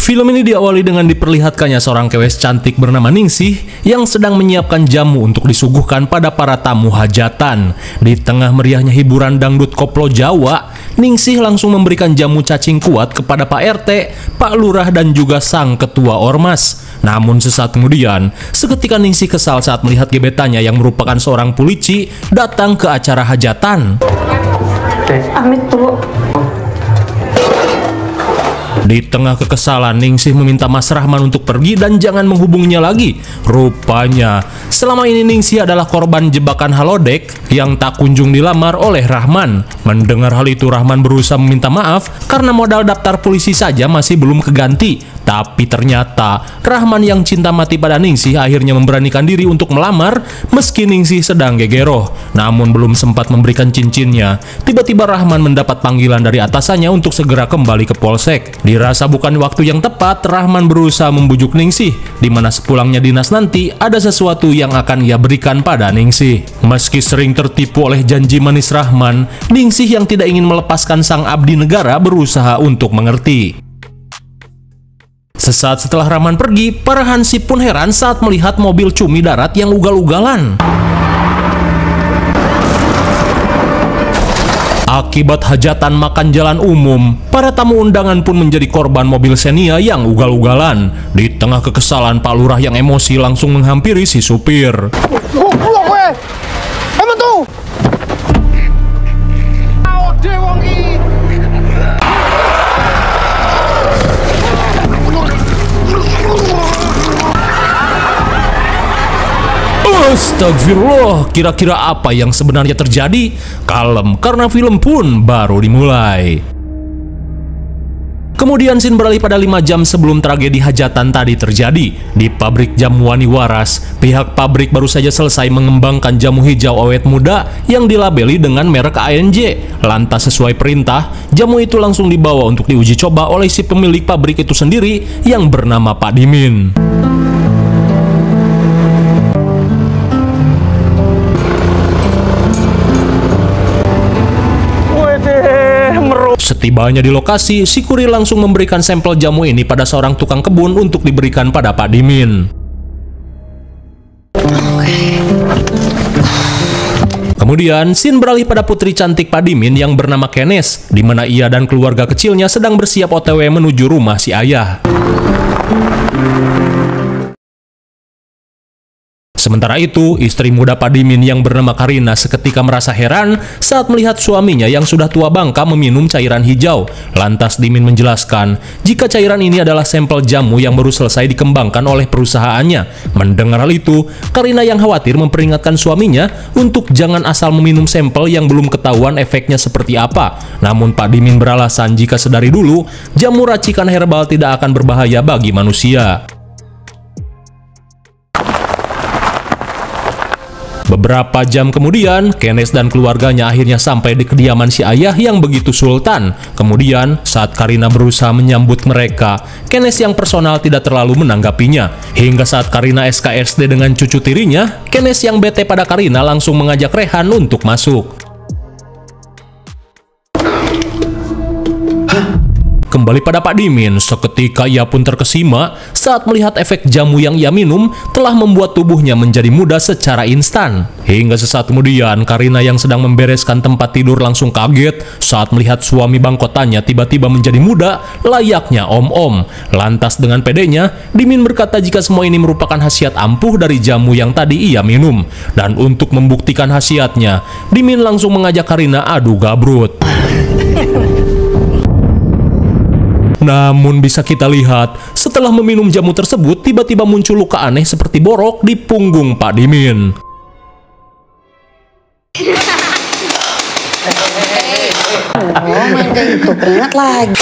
Film ini diawali dengan diperlihatkannya seorang kewes cantik bernama Ningsih yang sedang menyiapkan jamu untuk disuguhkan pada para tamu hajatan. Di tengah meriahnya hiburan dangdut koplo Jawa, Ningsih langsung memberikan jamu cacing kuat kepada Pak RT, Pak Lurah dan juga sang ketua Ormas. Namun sesaat kemudian, seketika Ningsih kesal saat melihat gebetannya yang merupakan seorang polisi datang ke acara hajatan. Amit tuh. Di tengah kekesalan, Ningsih meminta Mas Rahman untuk pergi dan jangan menghubunginya lagi. Rupanya, selama ini Ningsih adalah korban jebakan halodeck yang tak kunjung dilamar oleh Rahman. Mendengar hal itu, Rahman berusaha meminta maaf karena modal daftar polisi saja masih belum keganti. Tapi ternyata, Rahman yang cinta mati pada Ningsih akhirnya memberanikan diri untuk melamar meski Ningsih sedang gegeroh. Namun belum sempat memberikan cincinnya, tiba-tiba Rahman mendapat panggilan dari atasannya untuk segera kembali ke Polsek. Dirasa bukan waktu yang tepat, Rahman berusaha membujuk Ningsih, di mana sepulangnya dinas nanti ada sesuatu yang akan ia berikan pada Ningsih. Meski sering tertipu oleh janji manis Rahman, Ningsih yang tidak ingin melepaskan sang abdi negara berusaha untuk mengerti. Sesaat setelah Rahman pergi, para hansip pun heran saat melihat mobil cumi darat yang ugal-ugalan. Akibat hajatan makan jalan umum, para tamu undangan pun menjadi korban mobil Xenia yang ugal-ugalan. Di tengah kekesalan, Pak Lurah yang emosi langsung menghampiri si supir. Astagfirullah, kira-kira apa yang sebenarnya terjadi? Kalem, karena film pun baru dimulai. Kemudian scene beralih pada 5 jam sebelum tragedi hajatan tadi terjadi. Di pabrik jamu Wani Waras, pihak pabrik baru saja selesai mengembangkan jamu hijau awet muda yang dilabeli dengan merek ANJ. Lantas sesuai perintah, jamu itu langsung dibawa untuk diuji coba oleh si pemilik pabrik itu sendiri yang bernama Pak Dimin. Setibanya di lokasi, si kurir langsung memberikan sampel jamu ini pada seorang tukang kebun untuk diberikan pada Pak Dimin. Kemudian, scene beralih pada putri cantik Pak Dimin yang bernama Kenes, di mana ia dan keluarga kecilnya sedang bersiap OTW menuju rumah si ayah. Sementara itu, istri muda Pak Dimin yang bernama Karina seketika merasa heran saat melihat suaminya yang sudah tua bangka meminum cairan hijau. Lantas Dimin menjelaskan jika cairan ini adalah sampel jamu yang baru selesai dikembangkan oleh perusahaannya. Mendengar hal itu, Karina yang khawatir memperingatkan suaminya untuk jangan asal meminum sampel yang belum ketahuan efeknya seperti apa. Namun Pak Dimin beralasan jika sedari dulu, jamu racikan herbal tidak akan berbahaya bagi manusia. Beberapa jam kemudian, Kenes dan keluarganya akhirnya sampai di kediaman si ayah yang begitu sultan. Kemudian, saat Karina berusaha menyambut mereka, Kenes yang personal tidak terlalu menanggapinya. Hingga saat Karina SKSD dengan cucu tirinya, Kenes yang bete pada Karina langsung mengajak Rehan untuk masuk. Kembali pada Pak Dimin, seketika ia pun terkesima saat melihat efek jamu yang ia minum telah membuat tubuhnya menjadi muda secara instan. Hingga sesaat kemudian, Karina yang sedang membereskan tempat tidur langsung kaget saat melihat suami bangkotannya tiba-tiba menjadi muda layaknya om-om. Lantas dengan pedenya, Dimin berkata jika semua ini merupakan khasiat ampuh dari jamu yang tadi ia minum. Dan untuk membuktikan khasiatnya, Dimin langsung mengajak Karina adu gabrut. Namun bisa kita lihat, setelah meminum jamu tersebut, tiba-tiba muncul luka aneh seperti borok di punggung Pak Dimin. Main kayak gitu, keringat lagi.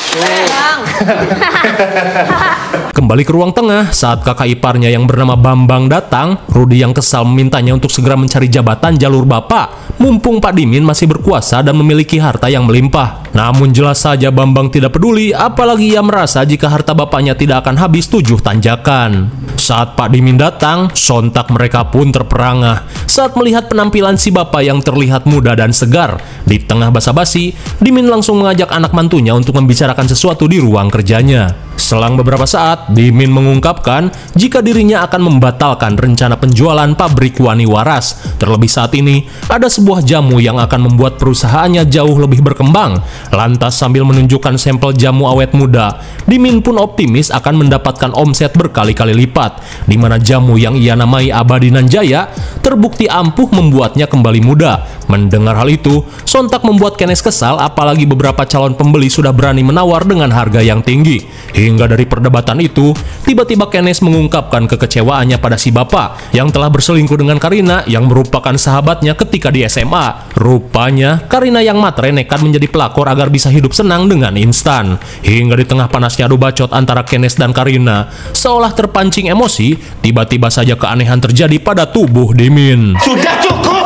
Kembali ke ruang tengah, saat kakak iparnya yang bernama Bambang datang, Rudi yang kesal memintanya untuk segera mencari jabatan jalur bapak, mumpung Pak Dimin masih berkuasa dan memiliki harta yang melimpah. Namun jelas saja Bambang tidak peduli, apalagi ia merasa jika harta bapaknya tidak akan habis 7 tanjakan. Saat Pak Dimin datang, sontak mereka pun terperangah saat melihat penampilan si bapak yang terlihat muda dan segar. Di tengah basa-basi, Dimin langsung mengajak anak mantunya untuk membicarakan sesuatu di ruang kerjanya. Selang beberapa saat, Dimin mengungkapkan jika dirinya akan membatalkan rencana penjualan pabrik Wani Waras. Terlebih saat ini, ada sebuah jamu yang akan membuat perusahaannya jauh lebih berkembang. Lantas sambil menunjukkan sampel jamu awet muda, Dimin pun optimis akan mendapatkan omset berkali-kali lipat, di mana jamu yang ia namai Abadi Nanjaya terbukti ampuh membuatnya kembali muda. Mendengar hal itu, sontak membuat Kenes kesal, apalagi beberapa calon pembeli sudah berani menawar dengan harga yang tinggi. Hingga dari perdebatan itu, tiba-tiba Kenes mengungkapkan kekecewaannya pada si bapak yang telah berselingkuh dengan Karina yang merupakan sahabatnya ketika di SMA. Rupanya, Karina yang matre nekat menjadi pelakor agar bisa hidup senang dengan instan. Hingga di tengah panasnya adu bacot antara Kenes dan Karina, seolah terpancing emosi, tiba-tiba saja keanehan terjadi pada tubuh Dimin. Sudah cukup!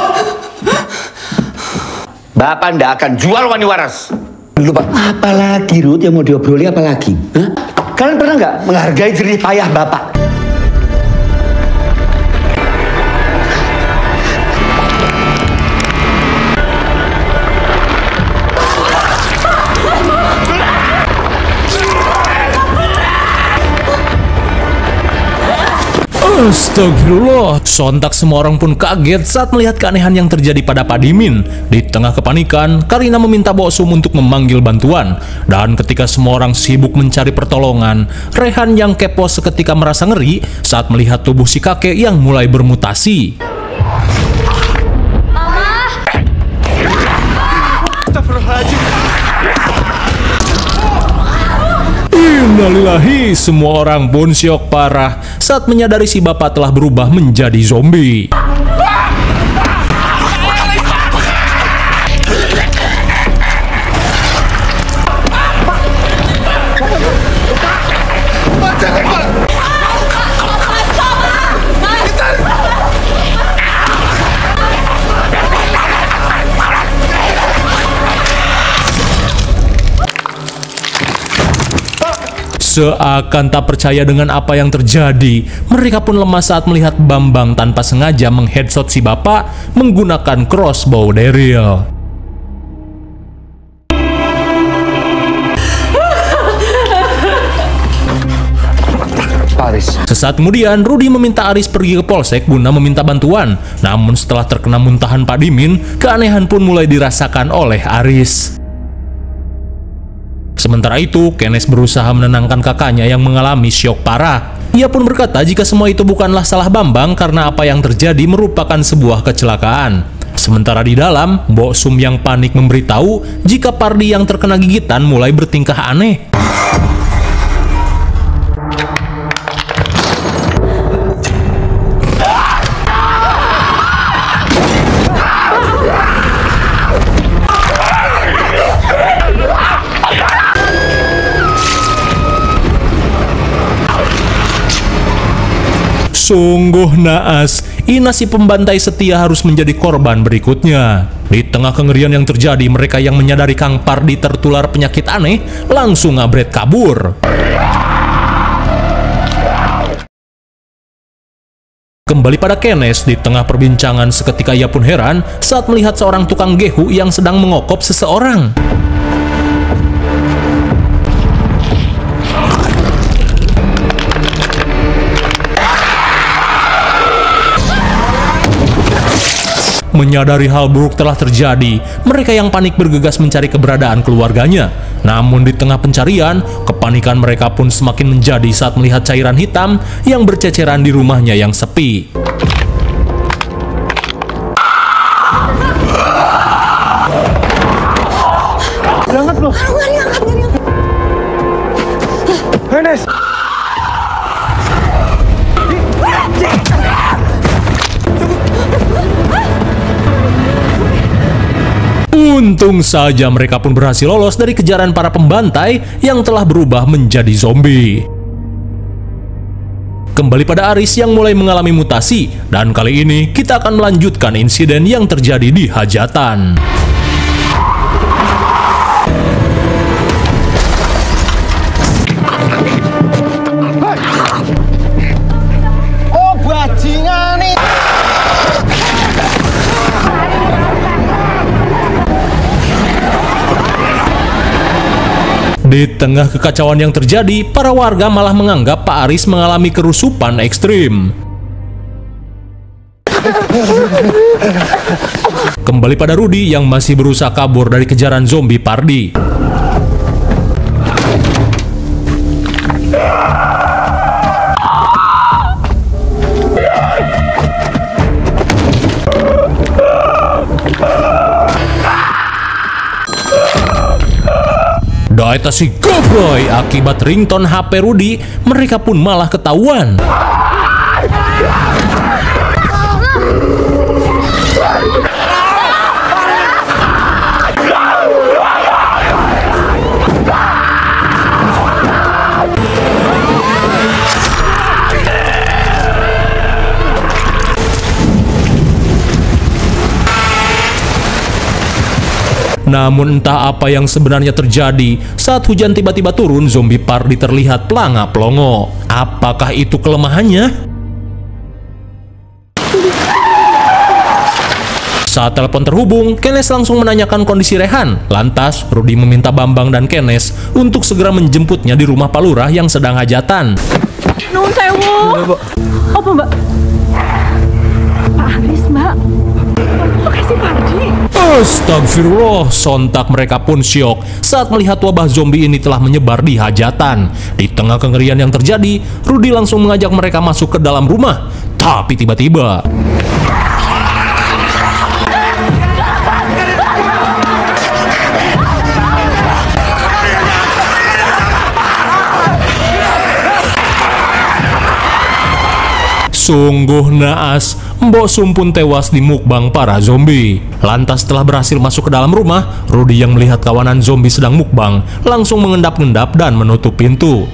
Bapak ndak akan jual Wani Waras. Lupa, apalagi Ruth yang mau diobroli apalagi? Hah? Kalian pernah nggak menghargai jerih payah Bapak? Astagfirullah, sontak semua orang pun kaget saat melihat keanehan yang terjadi pada Pak Dimin. Di tengah kepanikan, Karina meminta Boksum untuk memanggil bantuan. Dan ketika semua orang sibuk mencari pertolongan, Rehan yang kepo seketika merasa ngeri saat melihat tubuh si kakek yang mulai bermutasi. Innalillahi, semua orang pun syok parah saat menyadari si bapak telah berubah menjadi zombie. Seakan tak percaya dengan apa yang terjadi, mereka pun lemas saat melihat Bambang tanpa sengaja mengheadshot si bapak menggunakan crossbow Daryl. Sesaat kemudian, Rudy meminta Aris pergi ke polsek guna meminta bantuan. Namun setelah terkena muntahan Pak Dimin, keanehan pun mulai dirasakan oleh Aris. Sementara itu, Kenes berusaha menenangkan kakaknya yang mengalami syok parah. Ia pun berkata jika semua itu bukanlah salah Bambang karena apa yang terjadi merupakan sebuah kecelakaan. Sementara di dalam, Boksum yang panik memberitahu jika Pardi yang terkena gigitan mulai bertingkah aneh. Sungguh naas, Ina si pembantai setia harus menjadi korban berikutnya. Di tengah kengerian yang terjadi, mereka yang menyadari Kang Pardi tertular penyakit aneh langsung ngabret kabur. Kembali pada Kenes, di tengah perbincangan seketika ia pun heran saat melihat seorang tukang gehu yang sedang mengokop seseorang. Menyadari hal buruk telah terjadi, mereka yang panik bergegas mencari keberadaan keluarganya. Namun di tengah pencarian, kepanikan mereka pun semakin menjadi saat melihat cairan hitam yang berceceran di rumahnya yang sepi. Jangan loh. Kenes. Untung saja mereka pun berhasil lolos dari kejaran para pembantai yang telah berubah menjadi zombie. Kembali pada Aris yang mulai mengalami mutasi, dan kali ini kita akan melanjutkan insiden yang terjadi di hajatan. Oh, bajingan nih. Di tengah kekacauan yang terjadi, para warga malah menganggap Pak Aris mengalami kerusupan ekstrim. Kembali pada Rudy yang masih berusaha kabur dari kejaran zombie Pardi. Daita si goblok, akibat ringtone HP Rudy, mereka pun malah ketahuan. Namun entah apa yang sebenarnya terjadi, saat hujan tiba-tiba turun, zombie Pardi terlihat pelanga-pelongo. Apakah itu kelemahannya? Saat telepon terhubung, Kenes langsung menanyakan kondisi Rehan. Lantas, Rudy meminta Bambang dan Kenes untuk segera menjemputnya di rumah Pak Lurah yang sedang hajatan. Nuhun sewu. Apa mbak? Pak Aris mbak. Makasih Pardi. Astagfirullah, sontak mereka pun syok saat melihat wabah zombie ini telah menyebar di hajatan. Di tengah kengerian yang terjadi, Rudy langsung mengajak mereka masuk ke dalam rumah. Tapi tiba-tiba sungguh naas, Mbok Sum pun tewas di mukbang para zombie. Lantas setelah berhasil masuk ke dalam rumah, Rudy yang melihat kawanan zombie sedang mukbang langsung mengendap-endap dan menutup pintu.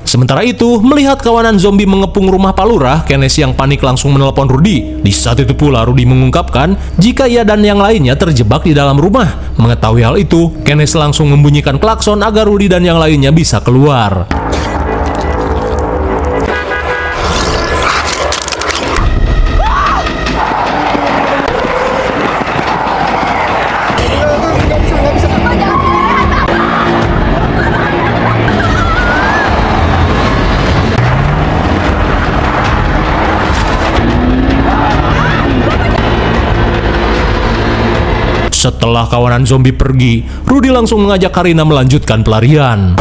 Sementara itu, melihat kawanan zombie mengepung rumah Pak Lurah, Kenes yang panik langsung menelpon Rudy. Di saat itu pula Rudy mengungkapkan jika ia dan yang lainnya terjebak di dalam rumah. Mengetahui hal itu, Kenes langsung membunyikan klakson agar Rudy dan yang lainnya bisa keluar. Setelah kawanan zombie pergi, Rudy langsung mengajak Karina melanjutkan pelarian.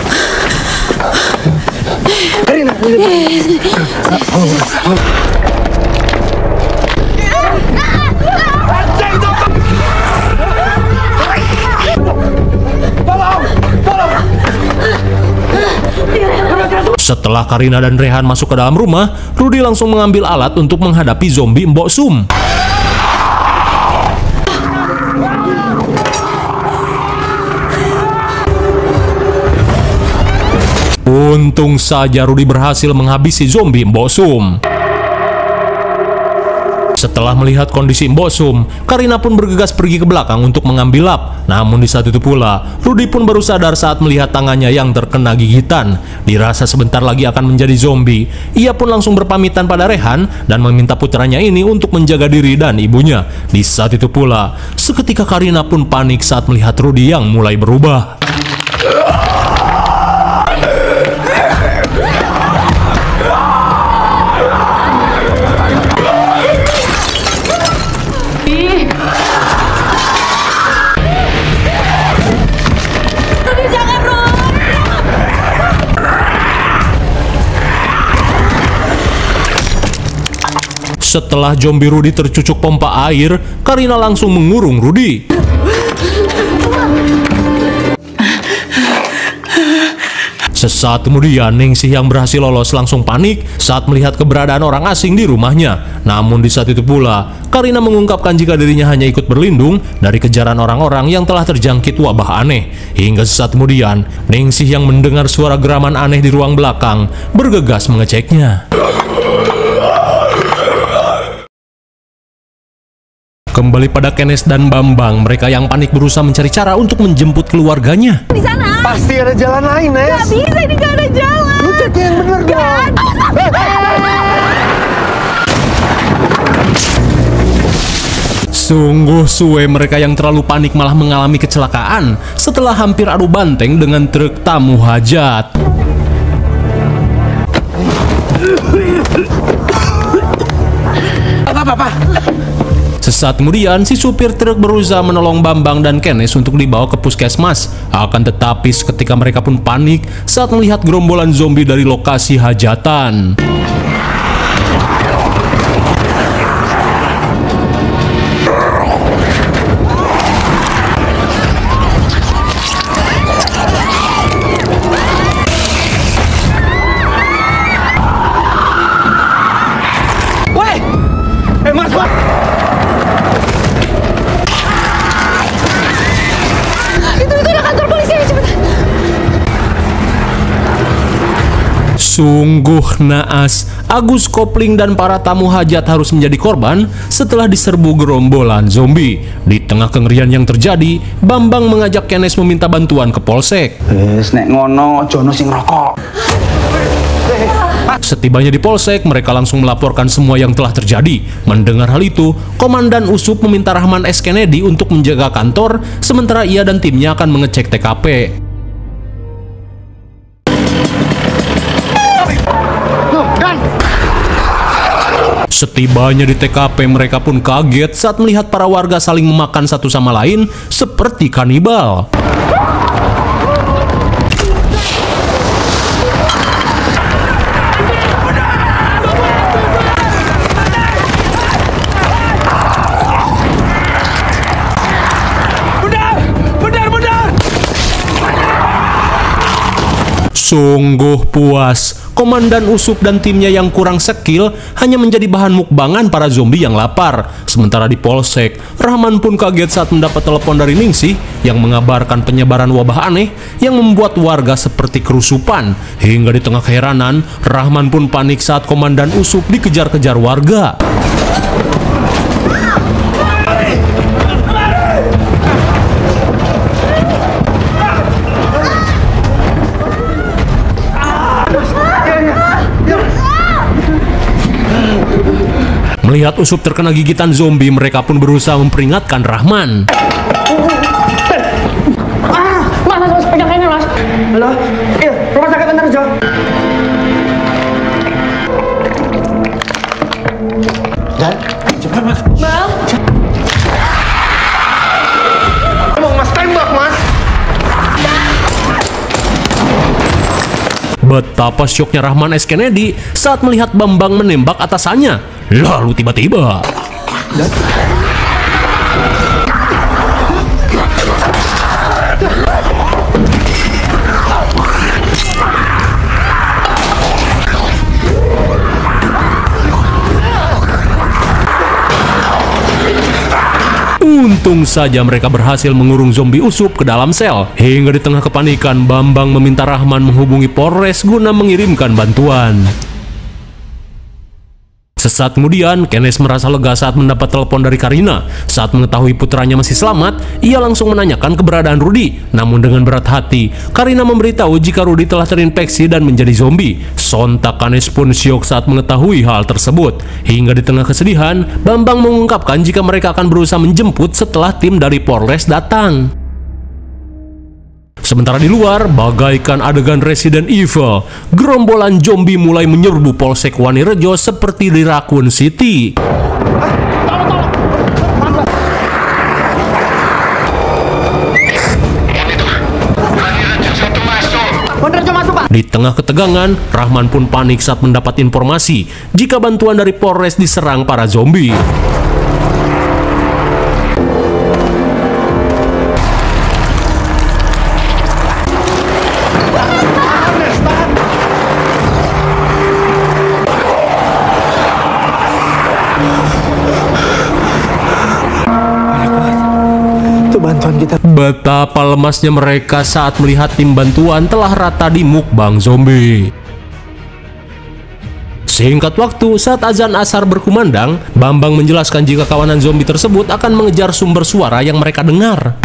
Setelah Karina dan Rehan masuk ke dalam rumah, Rudy langsung mengambil alat untuk menghadapi zombie Mbok Sum. Untung saja Rudy berhasil menghabisi zombie Mbok Sum. Setelah melihat kondisi Mbok Sum, Karina pun bergegas pergi ke belakang untuk mengambil lap. Namun di saat itu pula, Rudy pun baru sadar saat melihat tangannya yang terkena gigitan. Dirasa sebentar lagi akan menjadi zombie, ia pun langsung berpamitan pada Rehan dan meminta putranya ini untuk menjaga diri dan ibunya. Di saat itu pula, seketika Karina pun panik saat melihat Rudy yang mulai berubah. Setelah zombie Rudy tercucuk pompa air, Karina langsung mengurung Rudy. Sesaat kemudian, Ningsih yang berhasil lolos langsung panik saat melihat keberadaan orang asing di rumahnya. Namun di saat itu pula, Karina mengungkapkan jika dirinya hanya ikut berlindung dari kejaran orang-orang yang telah terjangkit wabah aneh. Hingga sesaat kemudian, Ningsih yang mendengar suara geraman aneh di ruang belakang bergegas mengeceknya. Kembali pada Kenes dan Bambang, mereka yang panik berusaha mencari cara untuk menjemput keluarganya. Di sana. Pasti ada jalan lain, Nes. Gak bisa, ini gak ada jalan. Lu cek yang bener dong. Sungguh suwe mereka yang terlalu panik malah mengalami kecelakaan setelah hampir adu banteng dengan truk tamu hajat. Sesaat kemudian, si supir truk berusaha menolong Bambang dan Kenes untuk dibawa ke puskesmas. Akan tetapi seketika mereka pun panik saat melihat gerombolan zombie dari lokasi hajatan. Sungguh naas, Agus Kopling dan para tamu hajat harus menjadi korban setelah diserbu gerombolan zombie. Di tengah kengerian yang terjadi, Bambang mengajak Kenes meminta bantuan ke polsek. Nek ngono, jono sing rokok. Setibanya di polsek, mereka langsung melaporkan semua yang telah terjadi. Mendengar hal itu, Komandan Usup meminta Rahman S. Kennedy untuk menjaga kantor, sementara ia dan timnya akan mengecek TKP. Setibanya di TKP, mereka pun kaget saat melihat para warga saling memakan satu sama lain seperti kanibal. Sungguh puas, Komandan Usup dan timnya yang kurang skill hanya menjadi bahan mukbangan para zombie yang lapar. Sementara di polsek, Rahman pun kaget saat mendapat telepon dari Ningsih yang mengabarkan penyebaran wabah aneh yang membuat warga seperti kerusupan. Hingga di tengah keheranan, Rahman pun panik saat Komandan Usup dikejar-kejar warga. Melihat Usup terkena gigitan zombie, mereka pun berusaha memperingatkan Rahman. Mas, pegang ini, Mas. Halo? Iya, rumah sakit bentar, Jo. Dan, cepat mas. Bang. Emang mas tembak, mas. Betapa syoknya Rahman S. Kennedy saat melihat Bambang menembak atasannya. Lalu tiba-tiba untung saja mereka berhasil mengurung zombie Usup ke dalam sel. Hingga di tengah kepanikan, Bambang meminta Rahman menghubungi Polres guna mengirimkan bantuan. Sesaat kemudian, Kenes merasa lega saat mendapat telepon dari Karina. Saat mengetahui putranya masih selamat, ia langsung menanyakan keberadaan Rudi. Namun dengan berat hati, Karina memberitahu jika Rudi telah terinfeksi dan menjadi zombie. Sontak Kenes pun syok saat mengetahui hal tersebut. Hingga di tengah kesedihan, Bambang mengungkapkan jika mereka akan berusaha menjemput setelah tim dari Polres datang. Sementara di luar, bagaikan adegan Resident Evil, gerombolan zombie mulai menyerbu Polsek Wanirejo seperti di Raccoon City. Di tengah ketegangan, Rahman pun panik saat mendapat informasi jika bantuan dari Polres diserang para zombie. Bantuan kita. Betapa lemasnya mereka saat melihat tim bantuan telah rata di mukbang zombie. Singkat waktu, saat azan asar berkumandang, Bambang menjelaskan jika kawanan zombie tersebut akan mengejar sumber suara yang mereka dengar.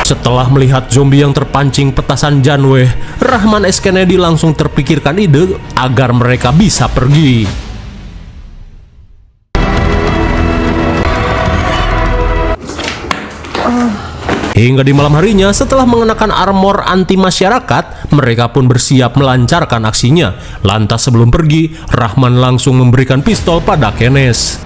Setelah melihat zombie yang terpancing petasan Janweh, Rahman S. Kennedy langsung terpikirkan ide agar mereka bisa pergi. Hingga di malam harinya, setelah mengenakan armor anti masyarakat, mereka pun bersiap melancarkan aksinya. Lantas sebelum pergi, Rahman langsung memberikan pistol pada Kenneth.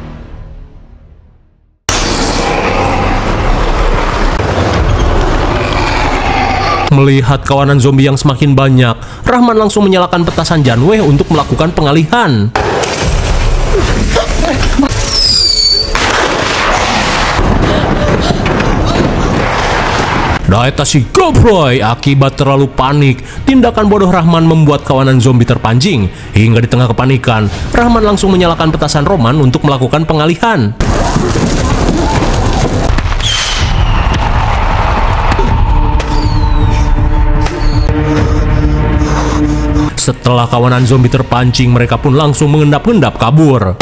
Melihat kawanan zombie yang semakin banyak, Rahman langsung menyalakan petasan Janweh untuk melakukan pengalihan. Daeta si Gobroy, akibat terlalu panik, tindakan bodoh Rahman membuat kawanan zombie terpancing. Hingga di tengah kepanikan, Rahman langsung menyalakan petasan Roman untuk melakukan pengalihan. Setelah kawanan zombie terpancing, mereka pun langsung mengendap-endap kabur.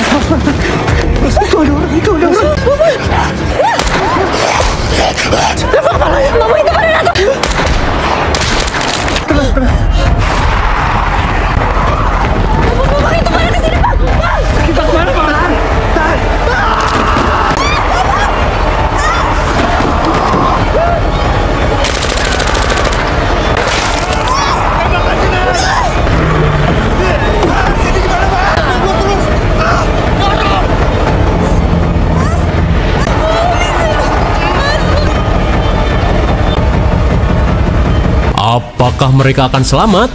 Apakah mereka akan selamat?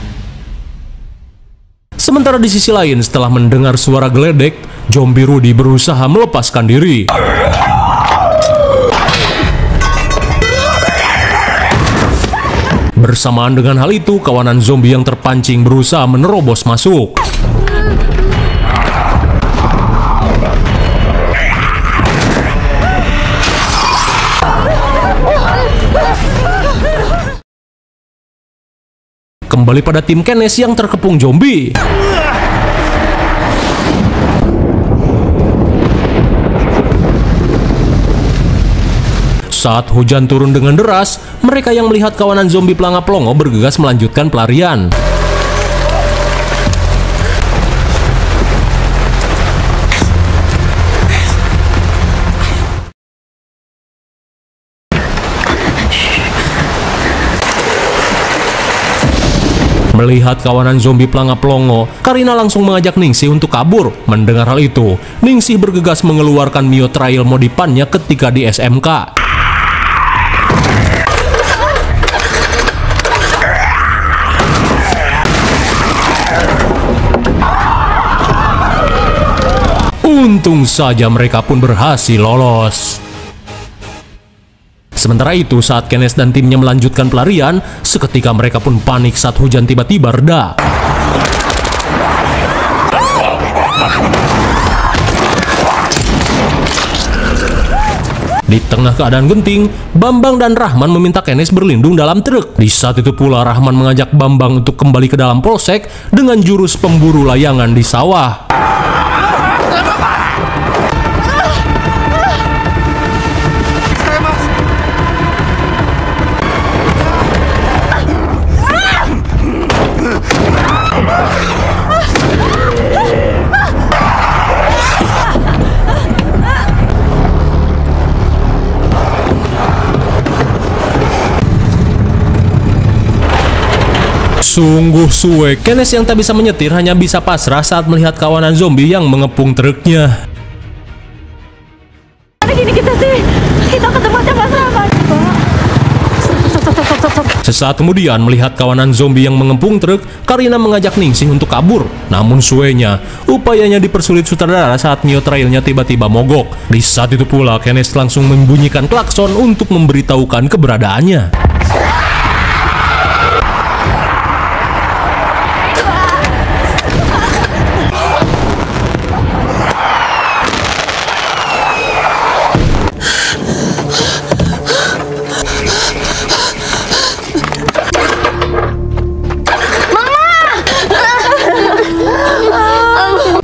Sementara di sisi lain, setelah mendengar suara geledek, zombie Rudy berusaha melepaskan diri. Bersamaan dengan hal itu, kawanan zombie yang terpancing berusaha menerobos masuk. Kembali pada tim Kenneth yang terkepung zombie. Saat hujan turun dengan deras, mereka yang melihat kawanan zombie pelanga-pelongo bergegas melanjutkan pelarian. Melihat kawanan zombie pelanga-pelongo, Karina langsung mengajak Ningsih untuk kabur. Mendengar hal itu, Ningsih bergegas mengeluarkan miotrail modifannya ketika di SMK. Untung saja mereka pun berhasil lolos. Sementara itu, saat Kenneth dan timnya melanjutkan pelarian, seketika mereka pun panik saat hujan tiba-tiba reda. Di tengah keadaan genting, Bambang dan Rahman meminta Kenneth berlindung dalam truk. Di saat itu pula Rahman mengajak Bambang untuk kembali ke dalam polsek dengan jurus pemburu layangan di sawah. Sungguh suwe, Kenneth yang tak bisa menyetir hanya bisa pasrah saat melihat kawanan zombie yang mengepung truknya. Gini kita sih, kita ke tempatnya Mas Rahman. Sesaat kemudian, melihat kawanan zombie yang mengepung truk, Karina mengajak Ningsih untuk kabur. Namun suenya, upayanya dipersulit sutradara saat miotrailnya tiba-tiba mogok. Di saat itu pula, Kenneth langsung membunyikan klakson untuk memberitahukan keberadaannya.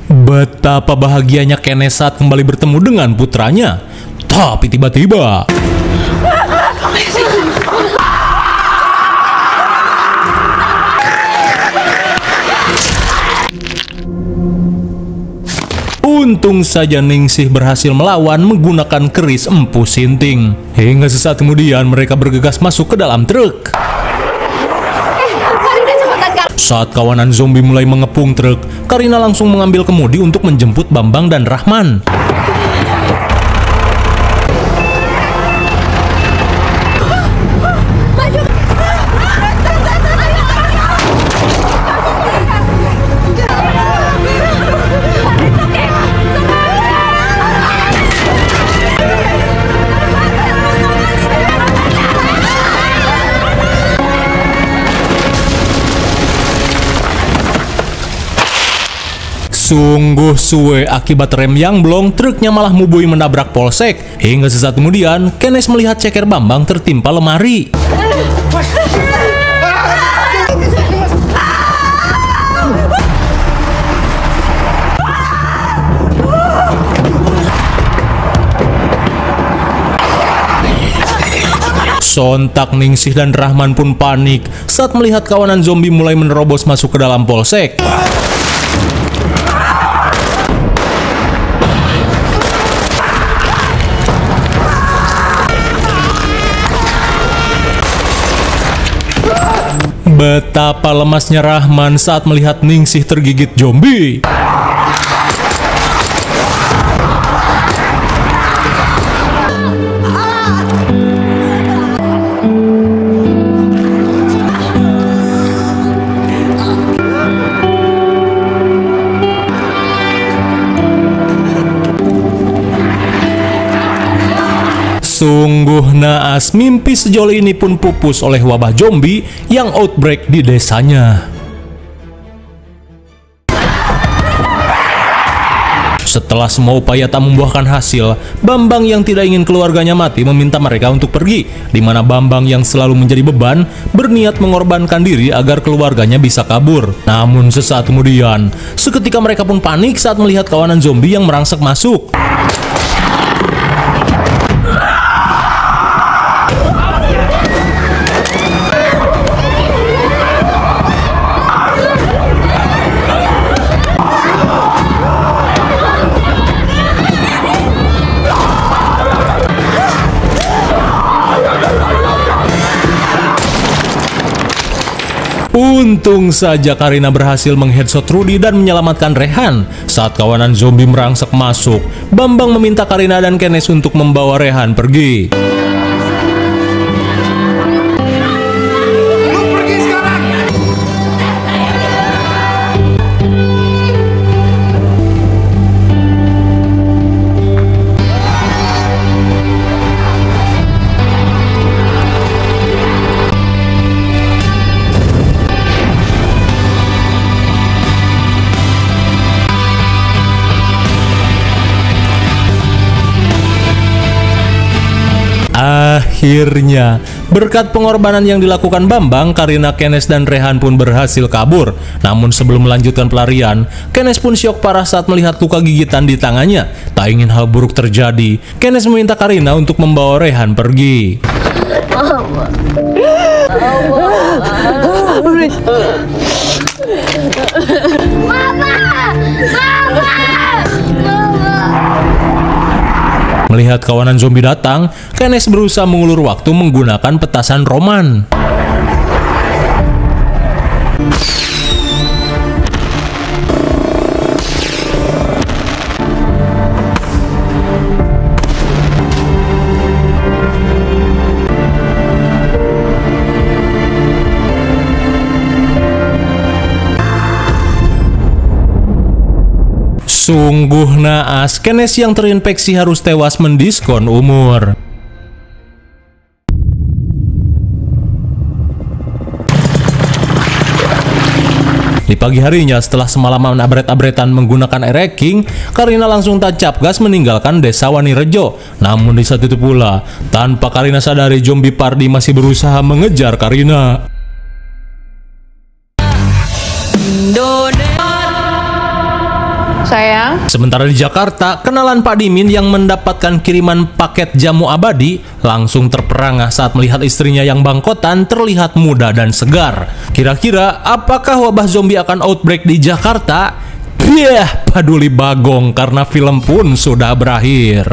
Betapa bahagianya Kenneth saat kembali bertemu dengan putranya. Tapi tiba-tiba Untung saja Ningsih berhasil melawan menggunakan keris Empu Sinting. Hingga sesaat kemudian mereka bergegas masuk ke dalam truk. Saat kawanan zombie mulai mengepung truk, Karina langsung mengambil kemudi untuk menjemput Bambang dan Rahman. Sungguh suwe akibat rem yang blong, truknya malah mubui menabrak polsek. Hingga sesaat kemudian, Kenes melihat ceker Bambang tertimpa lemari. Sontak Ningsih dan Rahman pun panik saat melihat kawanan zombie mulai menerobos masuk ke dalam polsek. Betapa lemasnya Rahman saat melihat Ningsih tergigit zombie. Sungguh naas, mimpi sejoli ini pun pupus oleh wabah zombie yang outbreak di desanya. Setelah semua upaya tak membuahkan hasil, Bambang yang tidak ingin keluarganya mati meminta mereka untuk pergi, di mana Bambang yang selalu menjadi beban berniat mengorbankan diri agar keluarganya bisa kabur. Namun sesaat kemudian, seketika mereka pun panik saat melihat kawanan zombie yang merangsek masuk. Untung saja Karina berhasil mengheadshot Rudy dan menyelamatkan Rehan. Saat kawanan zombie merangsek masuk, Bambang meminta Karina dan Kenes untuk membawa Rehan pergi. Akhirnya, berkat pengorbanan yang dilakukan Bambang, Karina, Kenes, dan Rehan pun berhasil kabur. Namun sebelum melanjutkan pelarian, Kenes pun syok parah saat melihat luka gigitan di tangannya. Tak ingin hal buruk terjadi, Kenes meminta Karina untuk membawa Rehan pergi. Melihat kawanan zombie datang, Kenes berusaha mengulur waktu menggunakan petasan Roman. Sungguh naas, Kenes yang terinfeksi harus tewas mendiskon umur. Di pagi harinya, setelah semalaman abret-abretan menggunakan air king, Karina langsung tancap gas meninggalkan desa Wanirejo. Namun di saat itu pula, tanpa Karina sadari, zombie Pardi masih berusaha mengejar Karina. Sayang, Sementara di Jakarta, kenalan Pak Dimin yang mendapatkan kiriman paket jamu abadi langsung terperangah saat melihat istrinya yang bangkotan terlihat muda dan segar. Kira-kira apakah wabah zombie akan outbreak di Jakarta? Yah, paduli bagong karena film pun sudah berakhir.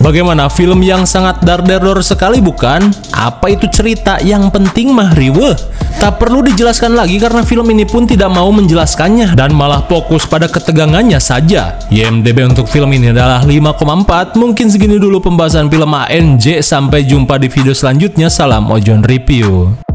Bagaimana, film yang sangat dar-der-dor sekali bukan? Apa itu cerita? Yang penting mah riweuh. Tak perlu dijelaskan lagi karena film ini pun tidak mau menjelaskannya dan malah fokus pada ketegangannya saja. IMDb untuk film ini adalah 5,4. Mungkin segini dulu pembahasan film ANJ. Sampai jumpa di video selanjutnya. Salam Ojon Review.